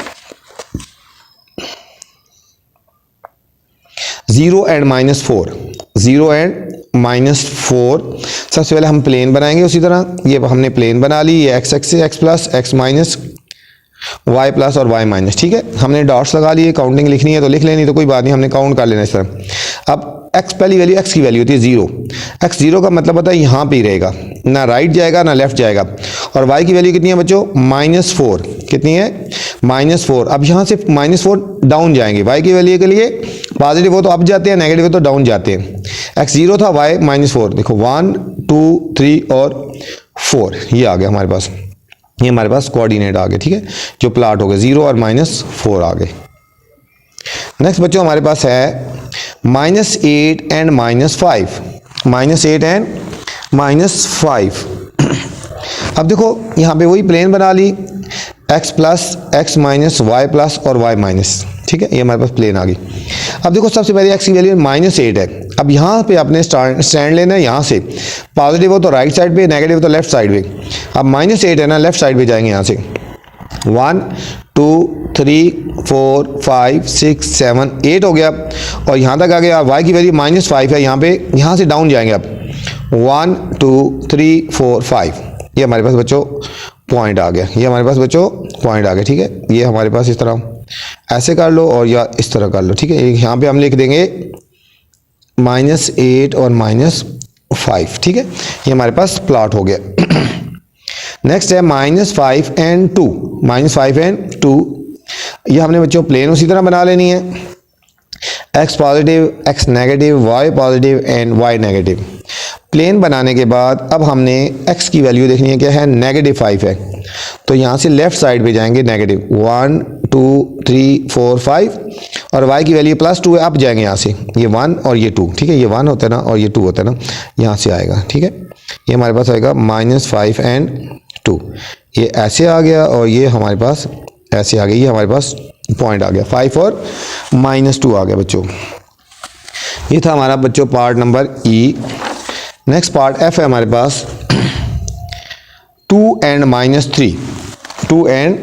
0 and -4, 0 and -4। सबसे पहले हम प्लेन बनाएंगे उसी तरह, ये हमने प्लेन बना ली, ये x axis x plus x minus y plus और y माइनस, ठीक है। हमने डॉट्स लगा लिए, काउंटिंग लिखनी है तो लिख लेनी, तो कोई बात नहीं, हमने काउंट कर लेना इस तरह। अब x पहली वैल्यू, x की वैल्यू होती है 0, x 0 का मतलब होता है यहाँ पे ही रहेगा, ना राइट जाएगा ना लेफ्ट जाएगा। और y की वैल्यू कितनी है बच्चों, -4, कितनी है, -4। अब यहाँ से -4 डाउन जाएंगे, y की वैल्यू के लिए पॉजिटिव हो तो अप जाते हैं, नेगेटिव हो तो डाउन जाते हैं। x 0 था, y -4, देखो 1 2 3 और 4, ये आ गया हमारे पास, ये हमारे पास कोऑर्डिनेट आ गए, ठीक है, जो प्लॉट हो गए 0 और -4 आ गए। नेक्स्ट बच्चों हमारे पास है -8 and -5, -8 and -5। अब देखो यहाँ पे वही प्लेन बना ली, x plus x minus Y plus और y माइनस, ठीक है, ये हमारे पास प्लेन आ गई। अब देखो सबसे पहले x की वैल्यू -8 है, अब यहाँ पे आपने स्टैंड लेना है, यहाँ से पॉजिटिव हो तो राइट साइड पे, नेगेटिव हो तो लेफ्ट साइड पे। अब -8 है ना, लेफ्ट साइड पे जाएंगे, यहाँ से 1 2 3 4 5 6 7 8 हो गया, और यहाँ तक आ गया। y की वैल्यू -5 है, यहाँ पे यहाँ से डाउन जाएंगे अब 1 2 3 4 5, ये हमारे पास बच्चों पॉइंट आ गया, ये हमारे पास बच्चों पॉइंट आ गया, ठीक है। ये हमारे पास इस तरह ऐसे कर लो और या इस तरह कर लो, ठीक है। यहाँ पे हम लिख देंगे -8 और -5, ठीक है, ये हमारे पास प्लॉट हो गया। नेक्स्ट है -5 and 2, -5 and 2, ये हमने बच्चों प्लेन उसी तरह बना लेनी है, x positive x negative y positive and y negative. Plane बनाने के बाद अब हमने x की वैल्यू देखनी है, क्या है, -5 है, तो यहाँ से लेफ्ट साइड पे जाएंगे, नेगेटिव 1 2 3 4 5, और y की वैल्यू +2 है, अब जाएंगे यहाँ से, ये 1 और ये 2, ठीक है, ये 1 होता है ना और ये 2 होता है ना, यहाँ से आएगा, ठीक है। ये हमारे पास आएगा -5 and 2, ये ऐसे आ गया और ये हमारे पास ऐसे आ गया, ये हमारे पास पॉइंट आ गया 5 और -2 आ गया बच्चों। ये था हमारा बच्चों पार्ट नंबर ई। नेक्स्ट पार्ट एफ है हमारे पास 2 and -3, 2 and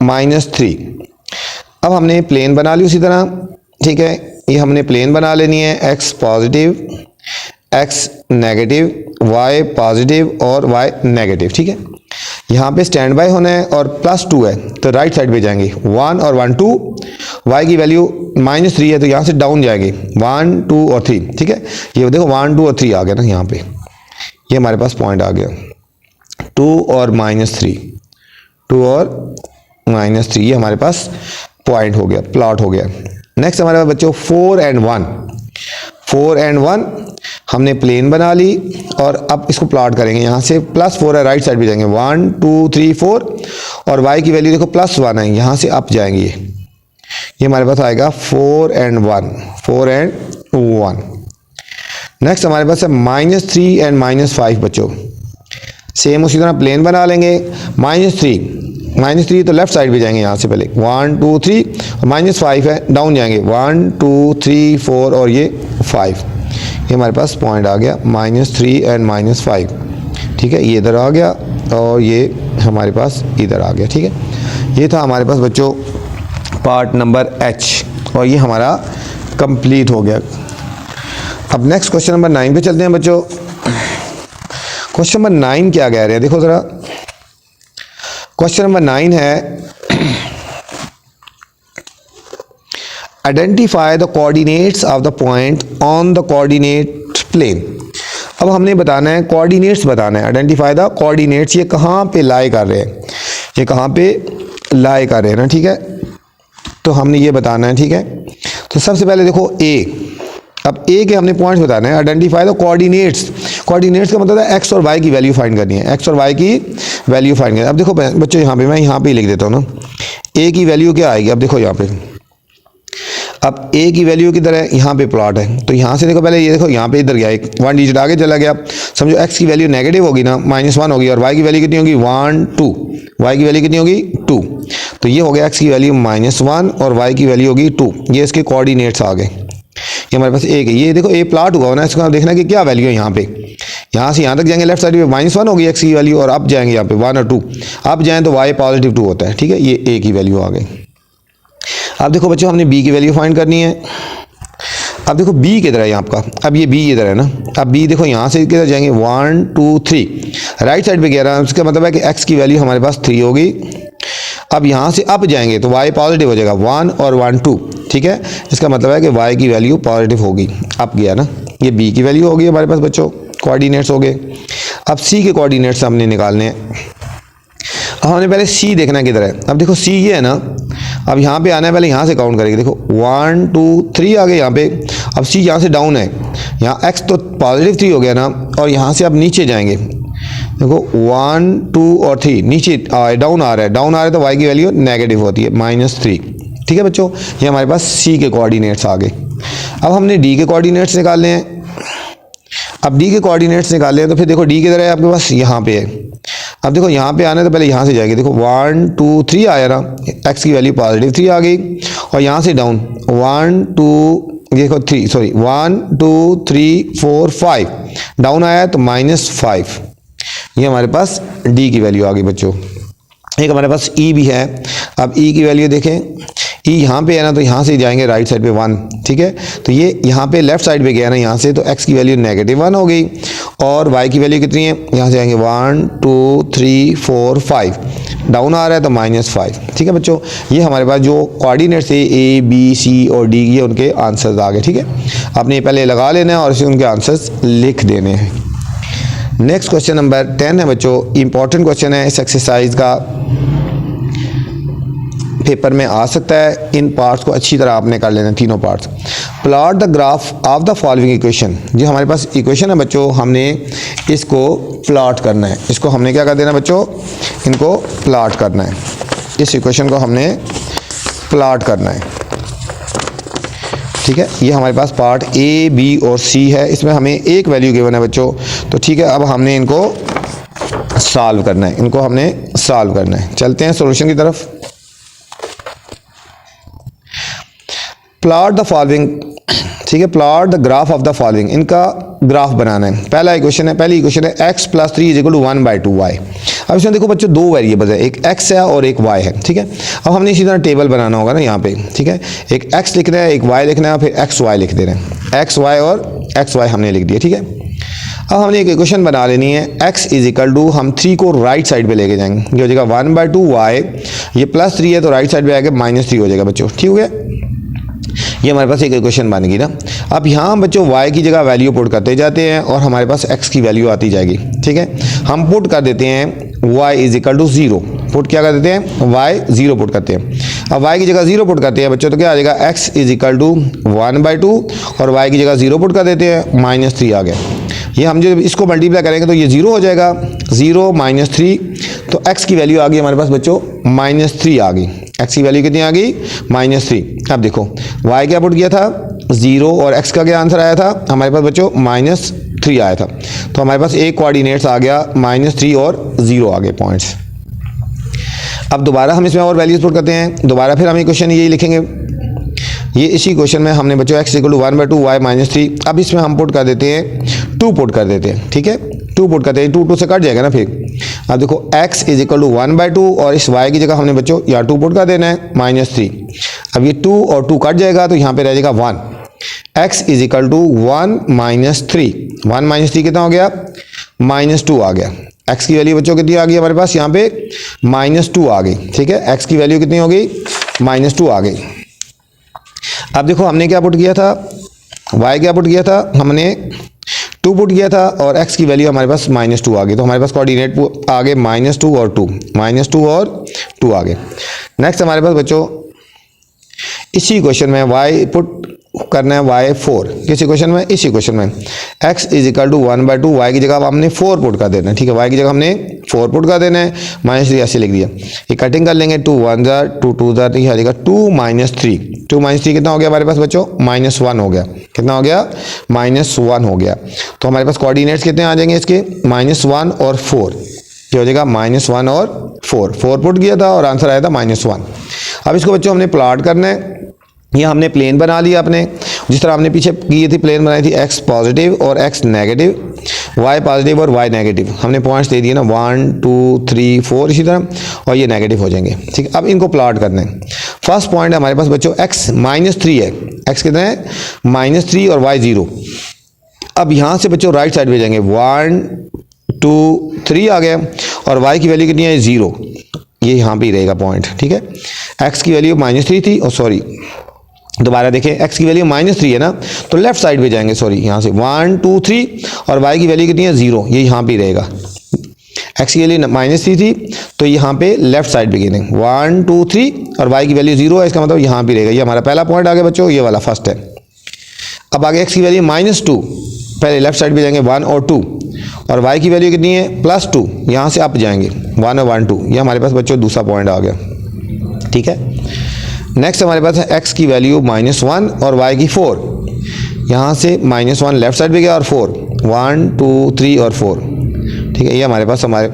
-3। अब हमने प्लेन बना ली उसी तरह, ठीक है, ये हमने प्लेन बना लेनी है, x positive x negative y positive और y नेगेटिव, ठीक है। यहाँ पे स्टैंड बाय होना है और +2 है तो राइट साइड पे जाएंगे, 1 और 1 2, y की वैल्यू -3 है तो यहाँ से डाउन जाएंगे 1 2 और 3, ठीक है। ये देखो 1 2 और 3 आ गया ना यहाँ पे, ये हमारे पास पॉइंट आ गया 2 और -3, 2 और -3, ये हमारे पास पॉइंट हो गया, प्लॉट हो गया। नेक्स्ट हमारे पास बच्चों 4 and 1, 4 and 1 हमने प्लेन बना ली और अब इसको प्लॉट करेंगे, यहाँ से +4 है, राइट साइड पे जाएंगे 1 2 3 4, और y की वैल्यू देखो +1 है, यहाँ से अप जाएंगे, ये हमारे पास आएगा 4 and 1, 4 and 1। नेक्स्ट हमारे पास है -3 and -5 बच्चों, सेम उसी तरह प्लेन बना लेंगे, -3 तो लेफ्ट साइड पे जाएंगे, यहाँ से पहले 1 2 3, और -5 है, डाउन जाएंगे 1 2 3 4 और ये 5, ये हमारे पास पॉइंट आ गया -3 and -5, ठीक है, ये इधर आ गया और ये हमारे पास इधर आ गया, ठीक है। ये था हमारे पास बच्चों पार्ट नंबर एच, और ये हमारा कंप्लीट हो गया। अब नेक्स्ट क्वेश्चन नंबर 9 पे चलते हैं बच्चों। क्वेश्चन नंबर 9 क्या कह रहे हैं, देखो ज़रा, क्वेश्चन नंबर 9 है identify the coordinates of the point on the coordinate plane. अब हमने बताना है कोऑर्डिनेट्स बताना है, आइडेंटिफाई द कोऑर्डिनेट्स, ये कहाँ पे लाई कर रहे हैं, ये कहाँ पे लाई कर रहे हैं ना, ठीक है। तो हमने ये बताना है, ठीक है। तो सबसे पहले देखो ए, अब ए के हमने पॉइंट्स बताना है। Identify the coordinates. कोऑर्डिनेट्स का मतलब है एक्स और वाई की वैल्यू फाइंड करनी है, एक्स और वाई की वैल्यू फाइंड करनी है। अब देखो बच्चों यहाँ पे मैं यहाँ पे लिख देता हूँ ना, ए की वैल्यू क्या आएगी। अब देखो यहाँ पे, अब ए की वैल्यू किधर है, यहाँ पे प्लॉट है। तो यहाँ से देखो पहले ये देखो यहाँ पे इधर गया, एक 1 डिजिट आगे चला गया। समझो एक्स की वैल्यू नेगेटिव होगी ना, -1 होगी, और वाई की वैल्यू कितनी होगी 1 2, वाई की वैल्यू कितनी होगी 2। तो ये हो गया एक्स की वैल्यू -1 और वाई की वैल्यू होगी 2। ये इसके कोऑर्डिनेट्स आ गए। ये हमारे पास एक है, ये देखो ए प्लॉट हुआ ना, इसको देखना कि क्या वैल्यू है यहाँ पे। यहाँ से यहाँ तक जाएंगे लेफ्ट साइड पे -1 होगी एक्स की वैल्यू, और अब जाएंगे यहाँ पे 1 और 2, अब जाएँ तो वाई +2 होता है, ठीक है। ये ए की वैल्यू आ गई। अब देखो बच्चों हमने बी की वैल्यू फाइंड करनी है। अब देखो बी किधर है आपका, अब ये बी इधर है ना। अब बी देखो यहाँ से किधर जाएंगे 1 2 3, राइट साइड पे गया रहा है, उसका मतलब है कि एक्स की वैल्यू हमारे पास 3 होगी। अब यहाँ से अप जाएंगे तो y पॉजिटिव हो जाएगा 1 और 1 2, ठीक है। इसका मतलब है कि y की वैल्यू पॉजिटिव होगी, अप गया ना। ये b की वैल्यू होगी हमारे पास बच्चों, कोऑर्डिनेट्स हो गए। अब c के कोऑर्डिनेट्स हमने निकालने हैं। अब हमने पहले c देखना किधर है। अब देखो c ये है ना, अब यहाँ पे आना है, पहले यहाँ से काउंट करेंगे। देखो 1 2 3 आ गए यहाँ पे। अब c यहाँ से डाउन है, यहाँ x तो पॉजिटिव 3 हो गया ना, और यहाँ से अब नीचे जाएंगे। देखो 1 2 और 3 नीचे डाउन आ रहा है, डाउन आ रहा है तो y की वैल्यू नेगेटिव होती है -3, ठीक है बच्चों। ये हमारे पास c के कोऑर्डिनेट्स आ गए। अब हमने d के कोऑर्डिनेट्स निकालने हैं। अब d के कोऑर्डिनेट्स निकाले हैं तो फिर देखो d किधर है आपके पास, यहाँ पे है। अब देखो यहाँ पे आना है तो पहले यहाँ से जाएंगे। देखो 1 2 3 आया ना, x की वैल्यू +3 आ गई, और यहाँ से डाउन 1 2 देखो 3 सॉरी 1 2 3 4 5 डाउन आया तो -5। ये हमारे पास d की वैल्यू आ गई बच्चों। एक हमारे पास e भी है। अब e की वैल्यू देखें, e यहाँ पे है ना, तो यहाँ से जाएंगे राइट साइड पे 1, ठीक है। तो ये यहाँ पे लेफ्ट साइड पे गया ना यहाँ से, तो x की वैल्यू -1 हो गई, और y की वैल्यू कितनी है, यहाँ से आएंगे 1 2 3 4 5 डाउन आ रहा है तो -5, ठीक है बच्चों। ये हमारे पास जो कोऑर्डिनेट्स थे a b c और d, ये उनके आंसर्स आ गए, ठीक है। आपने पहले लगा लेना है और इसे उनके आंसर्स लिख देने हैं। नेक्स्ट क्वेश्चन नंबर 10 है बच्चों, इंपॉर्टेंट क्वेश्चन है, इस एक्सरसाइज का पेपर में आ सकता है। इन पार्ट्स को अच्छी तरह आपने कर लेना, तीनों parts. Plot the graph of the following equation. जो हमारे पास इक्वेशन है बच्चों, हमने इसको प्लॉट करना है। इसको हमने क्या कर देना बच्चों, इनको प्लॉट करना है। इस इक्वेशन को हमने प्लॉट करना है, ठीक है। ये हमारे पास पार्ट ए बी और सी है, इसमें हमें एक वैल्यू गिवन है बच्चों, तो ठीक है। अब हमने इनको सॉल्व करना है, इनको हमने सॉल्व करना है। चलते हैं सॉल्यूशन की तरफ। प्लॉट द फॉलोइंग, ठीक है, plot the graph of the following, इनका ग्राफ बनाना है। पहला इक्वेशन है, पहली इक्वेशन है x + 3 = 1/2y। अब इसमें देखो बच्चों दो वेरिएबल्स है, एक x है और एक y है, ठीक है। अब हमने इसी तरह टेबल बनाना होगा ना यहाँ पे, ठीक है। एक x लिखना है, एक y लिखना है, फिर xy लिख देना है। xy और xy हमने लिख दिया, ठीक है। अब हमने एक इक्वेशन बना लेनी है, x = हम 3 को राइट साइड पे लेके जाएंगे, ये हो जाएगा 1/2y, ये +3 है तो राइट साइड पे आएगा -3 हो जाएगा बच्चों, ठीक हो गया। ये हमारे पास एक इक्वेशन बन गई ना। अब यहाँ हम बच्चों y की जगह वैल्यू पुट करते जाते हैं और हमारे पास x की वैल्यू आती जाएगी, ठीक है। हम पुट कर देते हैं y = 0, पुट क्या कर देते हैं, y 0 पुट करते हैं। अब y की जगह 0 पुट करते हैं बच्चों, तो क्या आ जाएगा, x = 1/2 और y की जगह 0 पुट कर देते हैं, -3 आ गया। ये हम जो इसको मल्टीप्लाई करेंगे तो ये 0 हो जाएगा, 0 -3, तो x की वैल्यू आ गई हमारे पास बच्चों -3 आ गई। x की वैल्यू कितनी आ गई, -3। अब देखो y क्या पुट किया था 0 और x का क्या आंसर आया था हमारे पास बच्चों -3 आया था। तो हमारे पास एक कोऑर्डिनेट्स आ गया -3 और 0 आ गए पॉइंट्स। अब दोबारा हम इसमें और वैल्यूज पुट करते हैं, दोबारा फिर हम इक्वेशन यही लिखेंगे। ये इसी क्वेश्चन में हमने बच्चों x = 1/2y -3, अब इसमें हम पुट कर देते हैं 2 पुट कर देते हैं, ठीक है। 2 पुट करते हैं, 2 से कट जाएगा ना फिर। अब देखो x = 1/2 और इस y की जगह हमने बच्चों यहाँ 2 पुट कर देना है, -3। अब ये 2 और 2 कट जाएगा तो यहाँ पे रह जाएगा 1। x = 1 - 3, 1 - 3 कितना हो गया, -2 आ गया। x की वैल्यू बच्चों कितनी आ गई हमारे पास, यहाँ पे -2 आ गई, ठीक है। x की वैल्यू कितनी हो गई, -2 आ गई। अब देखो हमने क्या पुट किया था, y क्या पुट किया था, हमने 2 पुट किया था और x की वैल्यू हमारे पास -2 आ गई। तो हमारे पास कोऑर्डिनेट आ गए -2 और 2, -2 और 2 आ गए। नेक्स्ट हमारे पास बच्चों इसी क्वेश्चन में y पुट करना है y4, किसी क्वेश्चन में, इसी क्वेश्चन में x is equal to 1/2, y की जगह अब हमने 4 पुट कर देना है, ठीक है, y की जगह हमने 4 पुट कर देना है, -3 ऐसे लिख दिया। ये कटिंग कर लेंगे, 2 1 जार 2 2 जार, ये आ जाएगा 2 - 3, 2 - 3 कितना हो गया हमारे पास बच्चों, -1 हो गया। कितना हो गया, -1 हो गया। तो हमारे पास कोऑर्डिनेट्स कितने आ जाएंगे इसके, -1 और 4, ये हो जाएगा -1 और 4 पुट किया था और आंसर आया था -1। अब इसको बच्चों हमने प्लॉट करना है। ये हमने प्लेन बना लिया अपने, जिस तरह हमने पीछे की थी प्लेन बनाई थी, x पॉजिटिव और x नेगेटिव, y पॉजिटिव और y नेगेटिव। हमने पॉइंट्स दे दिए ना 1 2 3 4 इसी तरह, और ये नेगेटिव हो जाएंगे, ठीक है। अब इनको प्लॉट करना है। फर्स्ट पॉइंट हमारे पास बच्चों x -3 है, x कितना है, -3 और y 0। अब यहाँ से बच्चों राइट साइड पे जाएंगे, 1 2 3 आ गया, और y की वैल्यू कितनी है, 0, ये यहाँ पे ही रहेगा पॉइंट, ठीक है। x की वैल्यू -3 थी, और सॉरी दोबारा देखें, x की वैल्यू -3 है ना, तो लेफ्ट साइड पे जाएंगे, सॉरी यहाँ से 1 2 3, और y की वैल्यू कितनी है, 0, ये यहाँ पे रहेगा। x की वैल्यू -3 थी, तो यहाँ पे लेफ्ट साइड पे गिने 1 2 3, और y की वैल्यू 0 है, इसका मतलब यहाँ पे रहेगा। ये हमारा पहला पॉइंट आ गया बच्चों, ये वाला फर्स्ट है। अब आगे x की वैल्यू -2, पहले लेफ्ट साइड पे जाएंगे 1 और 2, और y की वैल्यू कितनी है, +2, यहाँ से अप जाएंगे 1 और 1 2, ये हमारे पास बच्चों दूसरा पॉइंट आ गया, ठीक है। नेक्स्ट हमारे पास है x की वैल्यू -1 और y की 4, यहाँ से -1 लेफ्ट साइड पे गया और 4, 1 2 3 और 4, ठीक है। ये हमारे पास हमारे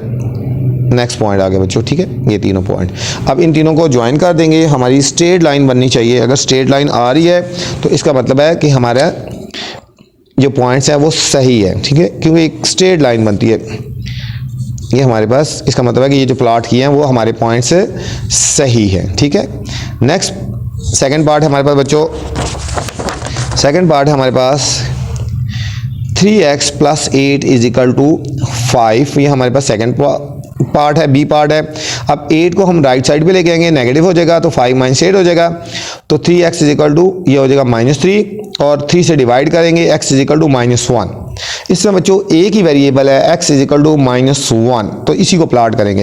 नेक्स्ट पॉइंट आ गया बच्चों, ठीक है, ये तीनों पॉइंट। अब इन तीनों को ज्वाइन कर देंगे, हमारी स्ट्रेट लाइन बननी चाहिए। अगर स्ट्रेट लाइन आ रही है तो इसका मतलब है कि हमारा जो पॉइंट्स है वो सही है, ठीक है, क्योंकि एक स्ट्रेट लाइन बनती है ये हमारे पास, इसका मतलब है कि ये जो प्लॉट किए हैं वो हमारे पॉइंट से सही है, ठीक है। नेक्स्ट सेकंड पार्ट है हमारे पास बच्चों, सेकंड पार्ट है हमारे पास 3x + 8 = 5, ये हमारे पास सेकंड पार्ट है, बी पार्ट है। अब 8 को हम राइट साइड पे लेके आएंगे, नेगेटिव हो जाएगा, तो 5 - 8 हो जाएगा, तो 3x = ये हो जाएगा -3, और 3 से डिवाइड करेंगे, x = -1। इसमें बच्चों एक ही वेरिएबल है, x = -1, तो इसी को प्लॉट करेंगे।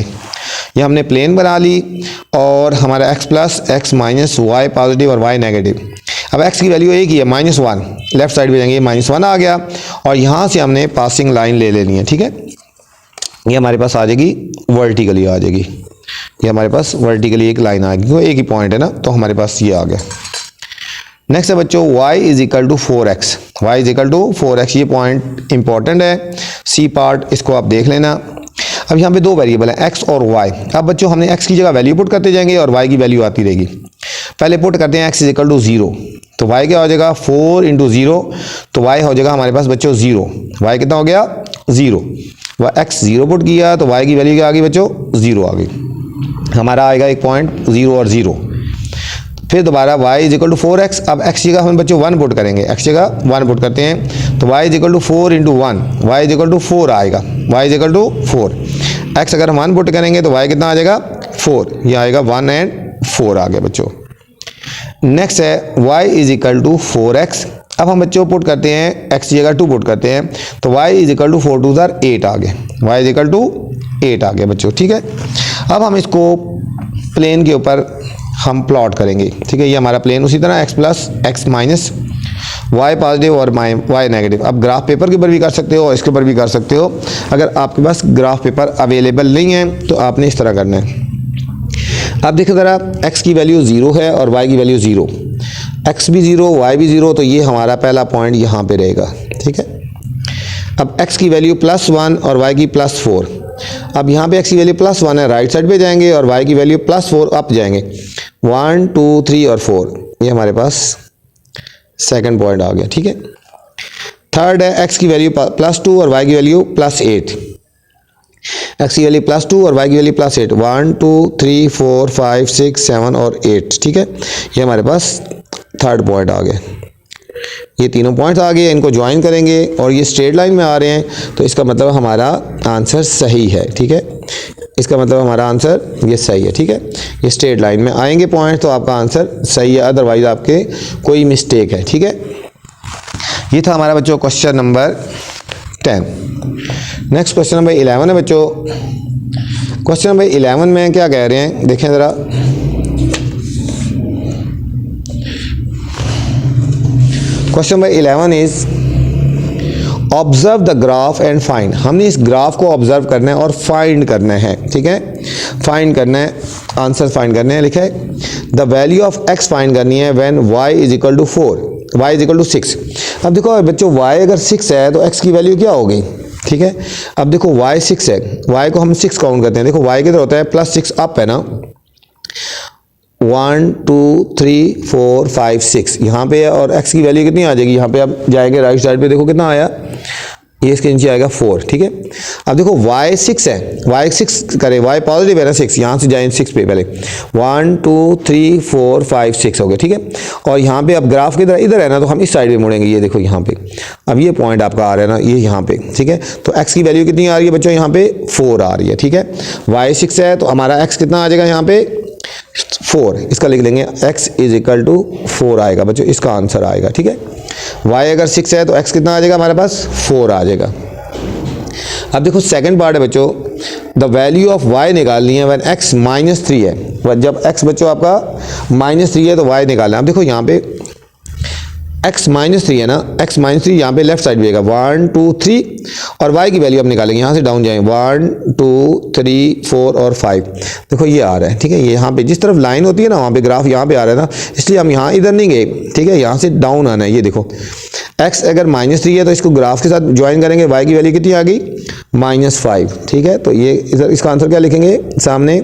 ये हमने प्लेन बना ली, और हमारा x + x - y पॉजिटिव और y नेगेटिव। अब x की वैल्यू एक ही है, -1, लेफ्ट साइड पे जाएंगे, -1 आ गया, और यहाँ से हमने पासिंग लाइन ले लेनी है, ठीक है। ये हमारे पास आ जाएगी वर्टिकली आ जाएगी, ये हमारे पास वर्टिकली एक लाइन आ गई, तो एक ही पॉइंट है ना, तो हमारे पास ये आ गया। नेक्स्ट है बच्चों y = 4x, y = 4x, ये पॉइंट इंपॉर्टेंट है, सी पार्ट, इसको आप देख लेना। अब यहाँ पे दो वेरिएबल हैं x और y। अब बच्चों हमने x की जगह वैल्यू पुट करते जाएंगे और y की वैल्यू आती रहेगी। पहले पुट करते हैं x = 0, तो y क्या हो जाएगा, 4 × 0, तो y हो जाएगा हमारे पास बच्चों 0, y कितना हो गया, 0, x 0 पुट किया तो y की वैल्यू क्या आ गई बच्चों, 0 आ गई। हमारा आएगा एक पॉइंट 0 और 0। फिर दोबारा y = 4x, अब x की जगह हम बच्चों 1 पुट करेंगे, x जगह 1 पुट करते हैं, तो y = 4 × 1, y = 4 आएगा, y = 4, x अगर हम 1 पुट करेंगे तो y कितना आ जाएगा, 4, ये आएगा 1 और 4 आ गया बच्चों। नेक्स्ट है y = 4x, अब हम बच्चों पुट करते हैं x की जगह 2 पुट करते हैं, तो y = 4 2 8 आ गए, y = 8 आ गया बच्चों, ठीक है। अब हम इसको प्लेन के ऊपर हम प्लॉट करेंगे, ठीक है। ये हमारा प्लेन उसी तरह x + x - y पॉजिटिव और y नेगेटिव। अब ग्राफ पेपर के ऊपर भी कर सकते हो और इसके ऊपर भी कर सकते हो। अगर आपके पास ग्राफ पेपर अवेलेबल नहीं है तो आपने इस तरह करना है। अब देखो ज़रा, x की वैल्यू 0 है और y की वैल्यू 0, x भी 0 y भी 0, तो ये हमारा पहला पॉइंट यहाँ पे रहेगा, ठीक है। अब x की वैल्यू +1 और y की +4। अब यहाँ पे x की वैल्यू +1 है, राइट साइड पे जाएंगे, और y की वैल्यू +4 अप जाएंगे, 1 2 3 और 4, ये हमारे पास सेकंड पॉइंट आ गया, ठीक है। थर्ड है x की वैल्यू +2 और y की वैल्यू +8, x की वैल्यू +2 और y की वैल्यू +8, 1 2 3 4 5 6 7 और 8, ठीक है। ये हमारे पास थर्ड पॉइंट आ गया। ये तीनों पॉइंट्स आ गए, इनको ज्वाइन करेंगे और ये स्ट्रेट लाइन में आ रहे हैं, तो इसका मतलब हमारा आंसर सही है, ठीक है। इसका मतलब हमारा आंसर ये सही है, ठीक है। ये स्ट्रेट लाइन में आएंगे पॉइंट तो आपका आंसर सही है, अदरवाइज आपके कोई मिस्टेक है, ठीक है। ये था हमारा बच्चों question number 10। Next question number 11 है बच्चों, क्वेश्चन नंबर 11 में क्या कह रहे हैं, देखें ज़रा। Question number 11 is observe the graph and find. हमने इस ग्राफ को ऑब्जर्व करना है और फाइंड करना है, ठीक है, फाइंड करना है, आंसर फाइंड करने हैं। लिखा है the value of x find करनी है when y is equal to 4, y is equal to 6। अब देखो बच्चों y अगर 6 है तो x की वैल्यू क्या हो गई, ठीक है। अब देखो y 6 है, y को हम 6 काउंट करते हैं। देखो y किधर होता है, +6 अप है ना, 1 2 3 4 5 6 यहाँ पे है, और x की वैल्यू कितनी आ जाएगी, यहाँ पे आप जाएंगे राइट साइड पे, देखो कितना आया, ये इसके नीचे आएगा 4, ठीक है। अब देखो y 6 है, y 6 करें, y पॉजिटिव है ना 6, यहाँ से जाएं 6 पे, पहले 1 2 3 4 5 6 हो गए, ठीक है। और यहाँ पे अब ग्राफ किधर इधर है ना, तो हम इस साइड पे मुड़ेंगे, ये देखो यहाँ पे, अब ये पॉइंट आपका आ रहा है ना, ये यहाँ पे, ठीक है। तो x की वैल्यू कितनी आ रही है बच्चों, यहाँ पे 4 आ रही है, ठीक है। y 6 है तो हमारा x कितना आ जाएगा, यहाँ पे 4, इसका लिख लेंगे x इज इक्वल टू 4 आएगा बच्चों, इसका आंसर आएगा, ठीक है। y अगर 6 है तो x कितना आ जाएगा हमारे पास, 4 आ जाएगा। अब देखो सेकंड पार्ट है बच्चों, द वैल्यू ऑफ y निकालनी है व्हेन x -3 है। जब x बच्चों आपका -3 है तो y निकालना है। अब देखो यहाँ पे x -3 है ना, x -3 यहाँ पे लेफ्ट साइड मिलेगा, 1 2 3, और y की वैल्यू हम निकालेंगे, यहाँ से डाउन जाएंगे 1 2 3 4 और 5। देखो ये आ रहा है, ठीक है। ये यहाँ पे जिस तरफ लाइन होती है ना, वहाँ पे ग्राफ यहाँ पे आ रहा है ना, इसलिए हम यहाँ इधर नहीं गए, ठीक है, यहाँ से डाउन आना है। ये देखो x अगर -3 है तो इसको ग्राफ के साथ ज्वाइन करेंगे, y की वैल्यू कितनी आ गई, -5, ठीक है। तो ये इधर इसका आंसर क्या लिखेंगे सामने,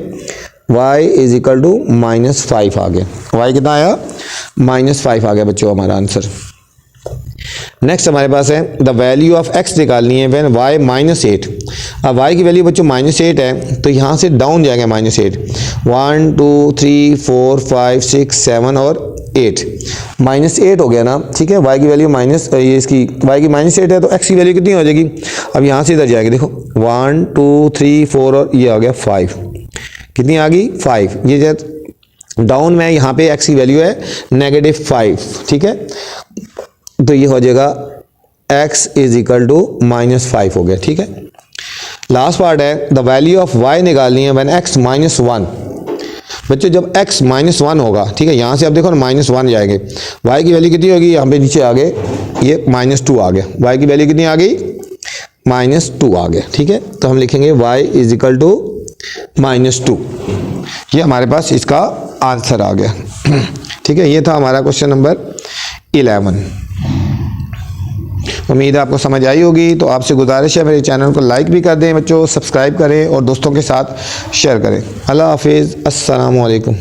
y इज इक्वल टू -5 आ गया, y कितना आया, -5 आ गया बच्चों हमारा आंसर। नेक्स्ट हमारे पास है द वैल्यू ऑफ x निकालनी है व्हेन y -8। अब y की वैल्यू बच्चों -8 है तो यहाँ से डाउन जाएगा -8, 1 2 3 4 5 6 7 और 8, -8 हो गया ना, ठीक है। y की वैल्यू ये इसकी y की -8 है तो x की वैल्यू कितनी हो जाएगी, अब यहाँ से इधर जाएगी, देखो 1 2 3 4 और ये आ गया 5, कितनी आ गई 5। ये जब डाउन में यहाँ पे x की वैल्यू है -5, ठीक है। तो ये हो जाएगा x इज इक्वल टू -5 हो गया, ठीक है। लास्ट पार्ट है द वैल्यू ऑफ y निकालनी है व्हेन x -1। बच्चों जब x -1 होगा, ठीक है, यहाँ से अब देखो ना -1 जाएंगे, y की वैल्यू कितनी होगी, यहाँ पे नीचे आ गए, ये -2 आ गया, y की वैल्यू कितनी आ गई, -2 आ गया, ठीक है। तो हम लिखेंगे y इज इक्वल टू -2, ये हमारे पास इसका आंसर आ गया, ठीक है। ये था हमारा क्वेश्चन नंबर 11। उम्मीद है आपको समझ आई होगी। तो आपसे गुजारिश है मेरे चैनल को लाइक भी कर दें बच्चों, सब्सक्राइब करें और दोस्तों के साथ शेयर करें। अल्लाह हाफिज़, अस्सलामु अलैकुम।